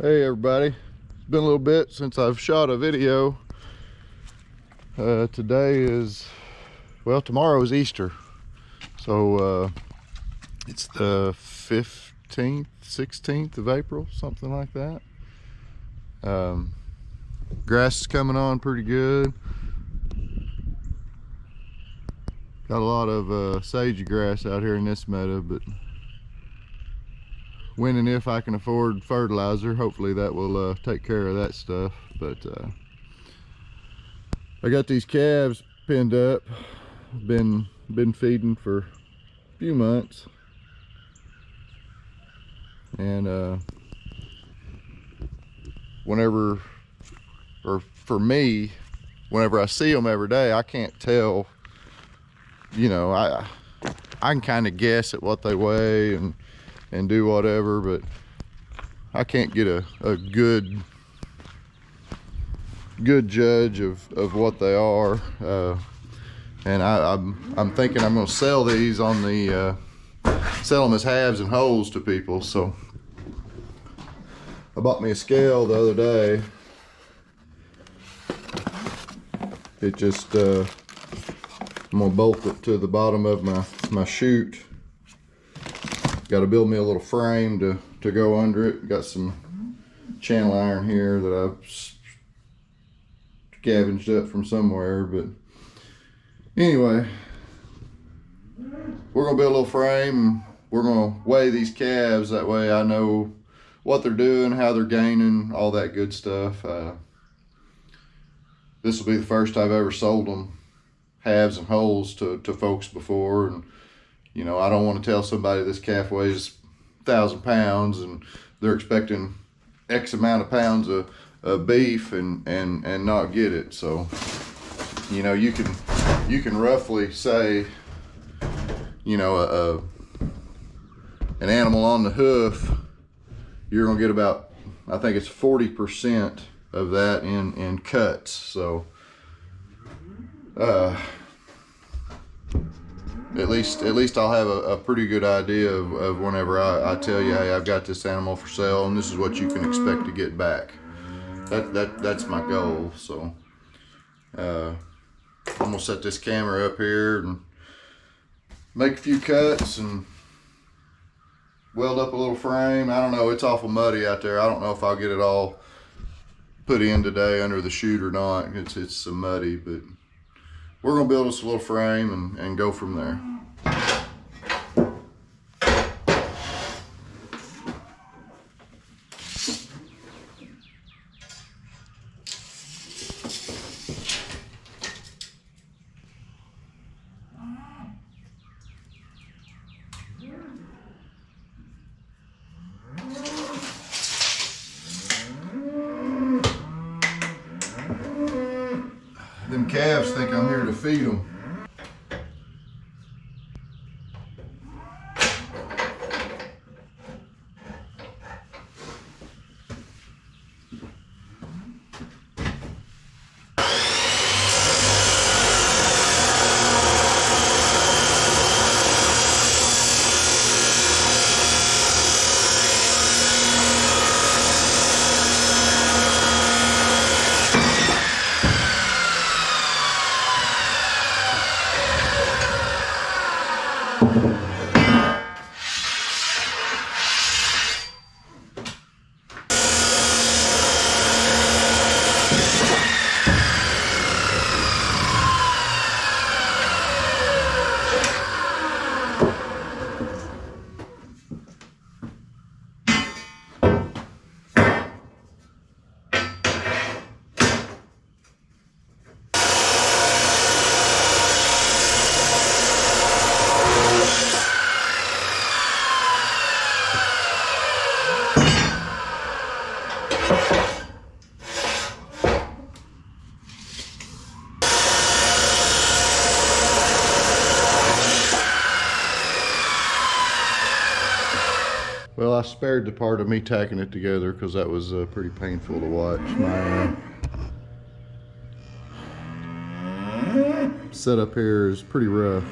Hey everybody, it's been a little bit since I've shot a video. Today is, well, tomorrow is Easter, so it's the 15th, 16th of April, something like that. Grass is coming on pretty good. Got a lot of sage grass out here in this meadow, but when and if I can afford fertilizer, hopefully that will take care of that stuff. But I got these calves pinned up. Been feeding for a few months, and whenever, or for me, whenever I see them every day, I can't tell. You know, I can kind of guess at what they weigh and do whatever, but I can't get a good judge of what they are. And I'm thinking I'm going to sell these on the sell them as halves and wholes to people. So I bought me a scale the other day. It just I'm gonna bolt it to the bottom of my chute. Got to build me a little frame to go under it. Got some channel iron here that I've scavenged up from somewhere, but anyway, we're gonna build a little frame and we're gonna weigh these calves. That way I know what they're doing, how they're gaining, all that good stuff. This will be the first I've ever sold them halves and wholes to folks before, and you know, I don't want to tell somebody this calf weighs 1,000 pounds and they're expecting X amount of pounds of beef and not get it. So, you know, you can roughly say, you know, an animal on the hoof, you're gonna get about, I think it's 40% of that in cuts. So at least I'll have a pretty good idea of whenever I tell you, hey, I've got this animal for sale and this is what you can expect to get back. That's my goal. So I'm gonna set this camera up here and make a few cuts and weld up a little frame. I don't know, it's awful muddy out there. I don't know if I'll get it all put in today under the chute or not. It's so muddy, but we're gonna build us a little frame and go from there. Them calves think I'm here to feed them. Well, I spared the part of me tacking it together because that was pretty painful to watch. My setup here is pretty rough.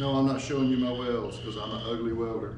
No, I'm not showing you my welds because I'm an ugly welder.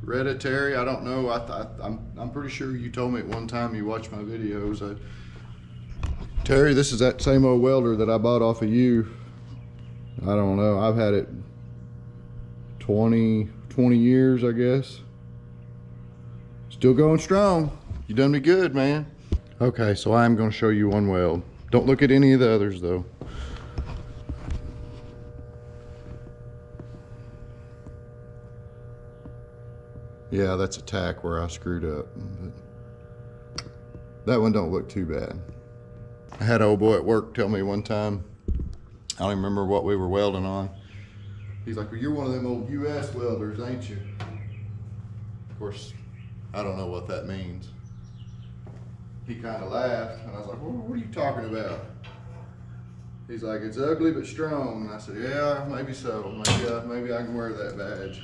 Reddit, Terry, I don't know. I'm pretty sure you told me at one time you watched my videos. Terry, this is that same old welder that I bought off of you. I don't know. I've had it 20 years, I guess. Still going strong. You done me good, man. Okay, so I'm going to show you one weld. Don't look at any of the others, though. Yeah, that's a tack where I screwed up. But that one don't look too bad. I had an old boy at work tell me one time, I don't even remember what we were welding on. He's like, well, you're one of them old US welders, ain't you? Of course, I don't know what that means. He kind of laughed, and I was like, well, what are you talking about? He's like, it's ugly but strong. And I said, yeah, maybe so. Maybe I can wear that badge.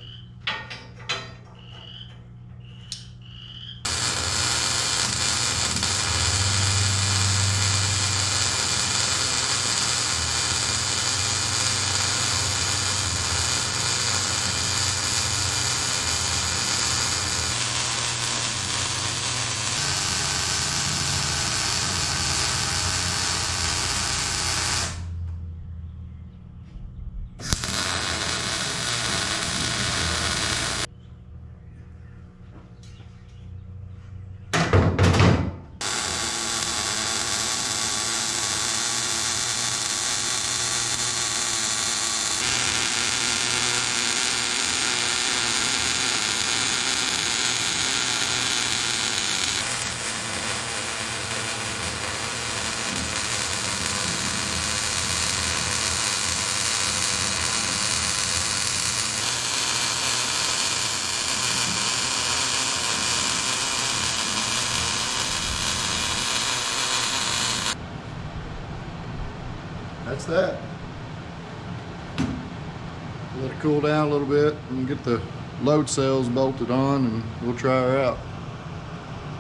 That's that. Let it cool down a little bit and get the load cells bolted on, and we'll try her out.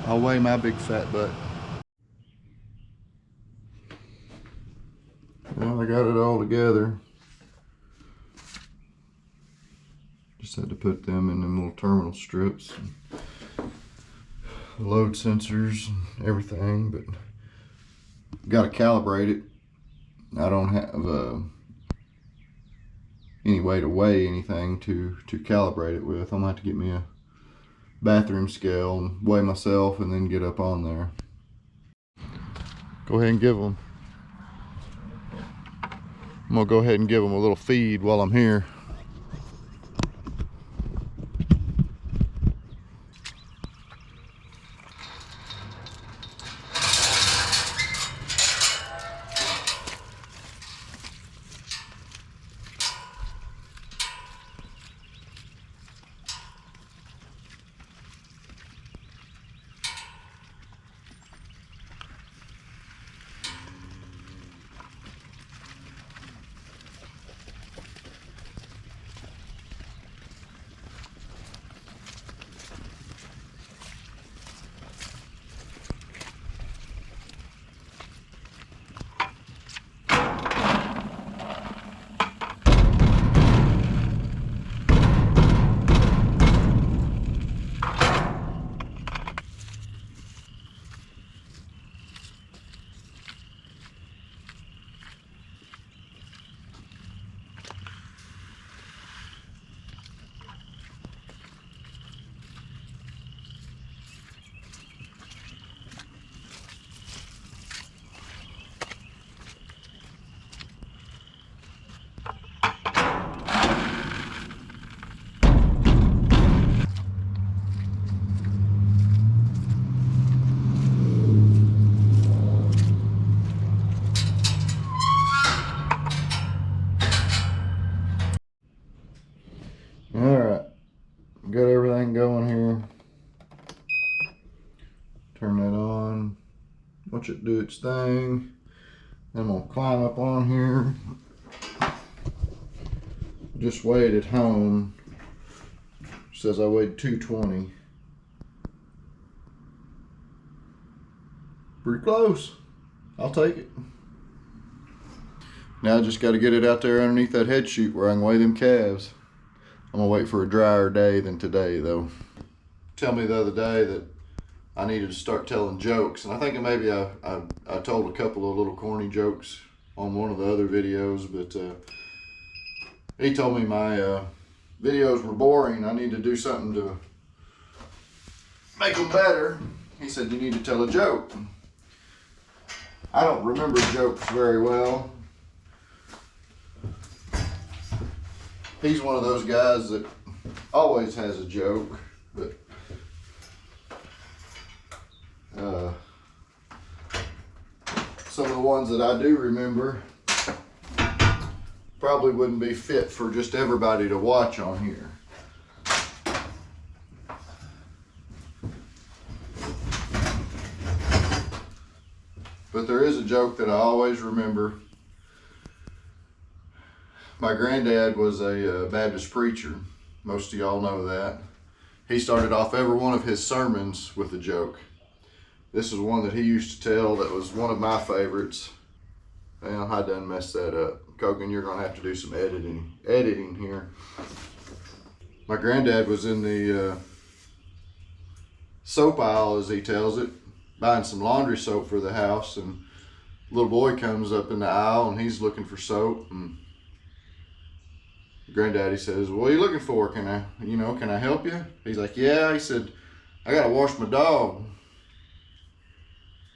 I'll weigh my big fat butt. Well, I got it all together. Just had to put them in them little terminal strips, load sensors and everything, but got to calibrate it. I don't have any way to weigh anything to calibrate it with. I'm gonna have to get me a bathroom scale and weigh myself and then get up on there. Go ahead and give them. I'm gonna go ahead and give them a little feed while I'm here. thing going here. Turn that on. Watch it do its thing. I'm gonna climb up on here. Just weighed at home. Says I weighed 220. Pretty close. I'll take it. Now I just got to get it out there underneath that head chute where I can weigh them calves. I'm gonna wait for a drier day than today though. Tell me the other day that I needed to start telling jokes, and I think maybe I told a couple of little corny jokes on one of the other videos, but he told me my videos were boring. I need to do something to make them better. He said you need to tell a joke. I don't remember jokes very well. He's one of those guys that always has a joke, but some of the ones that I do remember probably wouldn't be fit for just everybody to watch on here. But there is a joke that I always remember. My granddad was a Baptist preacher. Most of y'all know that. He started off every one of his sermons with a joke. This is one that he used to tell that was one of my favorites. Well, I done messed that up. Kogan, you're gonna have to do some editing here. My granddad was in the soap aisle, as he tells it, buying some laundry soap for the house, and a little boy comes up in the aisle and he's looking for soap, and Granddaddy says, "What are you looking for? Can I help you?" He's like, "Yeah." He said, "I gotta wash my dog."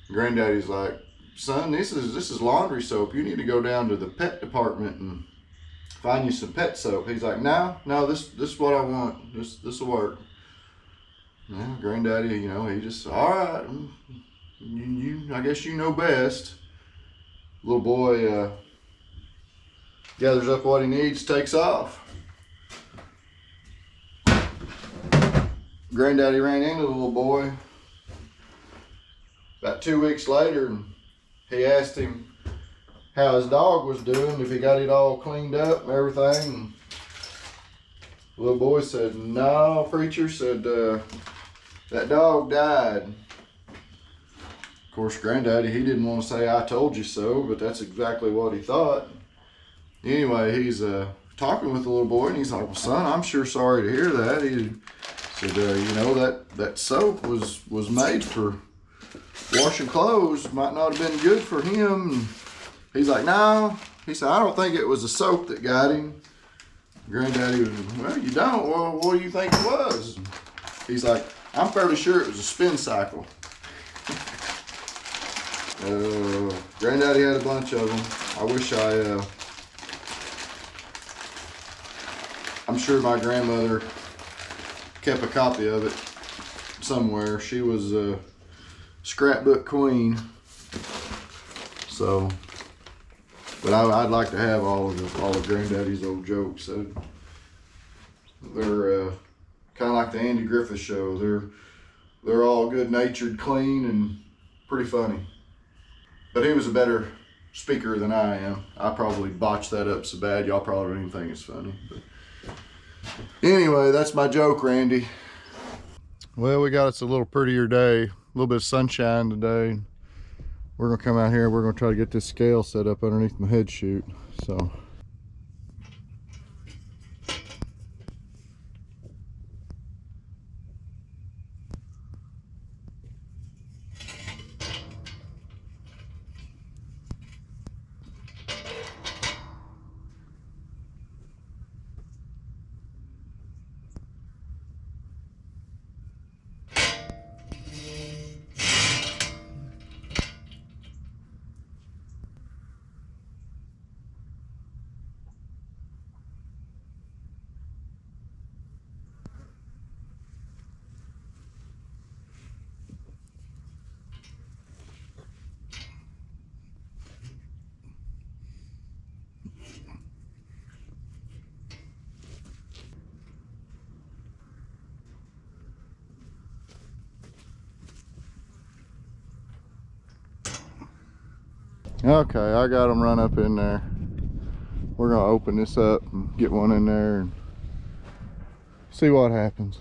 Granddaddy's like, "Son, this is laundry soap. You need to go down to the pet department and find you some pet soap." He's like, No, this is what I want. This will work." Yeah, Granddaddy, he just, "All right, I guess you know best." Little boy gathers up what he needs, takes off. Granddaddy ran into the little boy about 2 weeks later, and he asked him how his dog was doing, if he got it all cleaned up and everything. And the little boy said, "No, preacher," said, "that dog died." Of course, Granddaddy, he didn't want to say "I told you so," but that's exactly what he thought. Anyway, he's talking with the little boy, and he's like, "Well, son, I'm sure sorry to hear that." He said, that soap was made for washing clothes. Might not have been good for him." And he's like, "No." He said, "I don't think it was the soap that got him." Granddaddy was, "Well, you don't. Well, what do you think it was?" He's like, "I'm fairly sure it was a spin cycle." Granddaddy had a bunch of them. I wish I'm sure my grandmother kept a copy of it somewhere. She was a scrapbook queen. So, but I'd like to have all of Granddaddy's old jokes. They're kind of like the Andy Griffith Show. They're all good-natured, clean, and pretty funny. But he was a better speaker than I am. I probably botched that up so bad y'all probably don't even think it's funny. But anyway, that's my joke, Randy. Well, we got us a little prettier day, a little bit of sunshine today. We're gonna come out here and we're gonna try to get this scale set up underneath my head chute. So Okay, I got them run up in there. We're gonna open this up and get one in there and see what happens.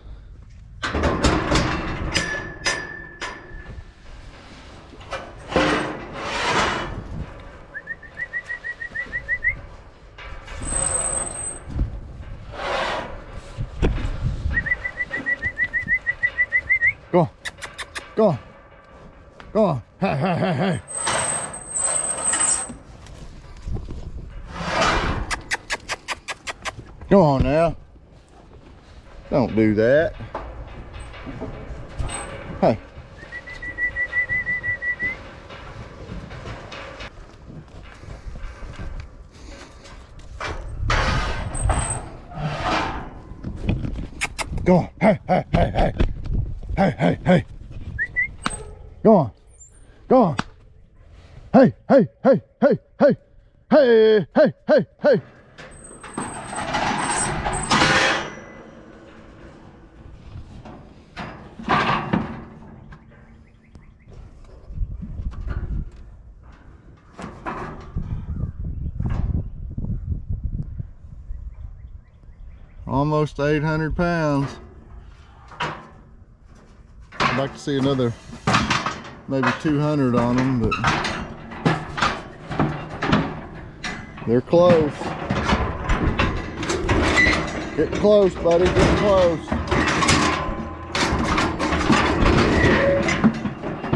Go on, go on, go on, hey, hey, hey, hey. Go on now. Don't do that. Hey. Go on. Hey, hey, hey, hey. Hey, hey, hey. Go on. Go on. Hey, hey, hey, hey, hey. Hey, hey, hey, hey. Almost 800 pounds. I'd like to see another maybe 200 on them, but they're close. Getting close, buddy, getting close.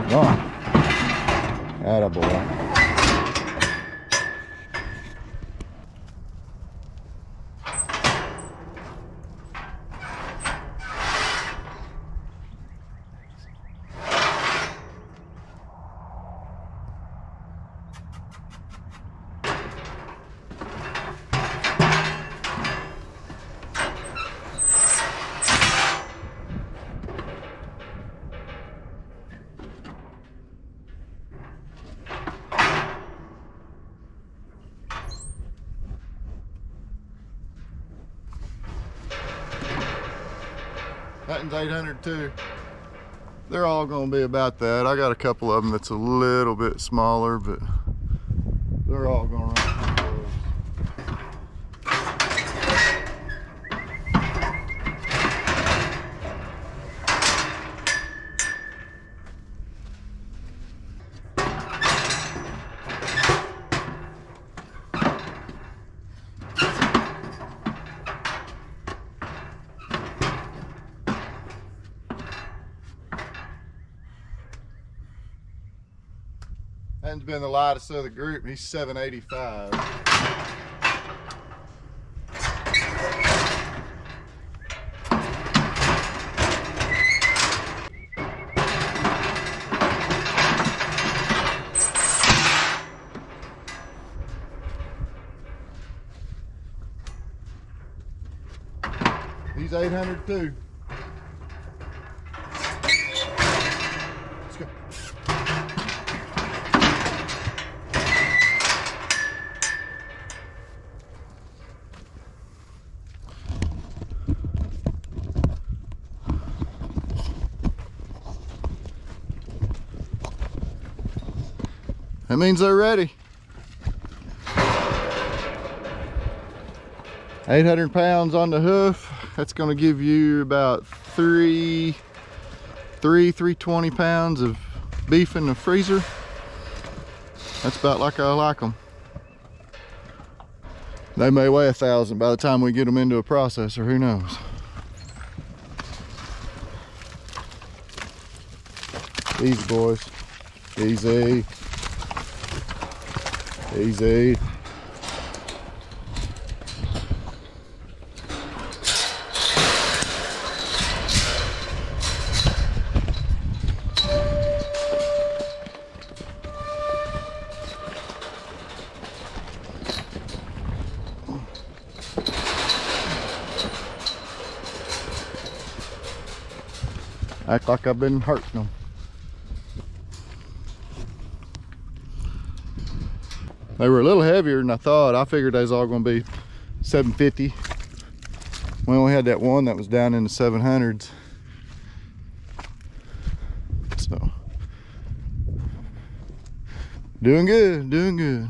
Come on. Attaboy. That one's 800 too. They're all gonna be about that. I got a couple of them that's a little bit smaller, but they're all gonna run pretty close. Han's been the lightest of the group. He's 785. He's 800 too. Let's go. That means they're ready. 800 pounds on the hoof. That's going to give you about 320 pounds of beef in the freezer. That's about like I like them. They may weigh 1,000 by the time we get them into a processor, who knows. Easy, boys. Easy. Easy. Act like I've been hurting them. They were a little heavier than I thought. I figured they was all gonna be 750. We only had that one that was down in the 700s. So Doing good, doing good.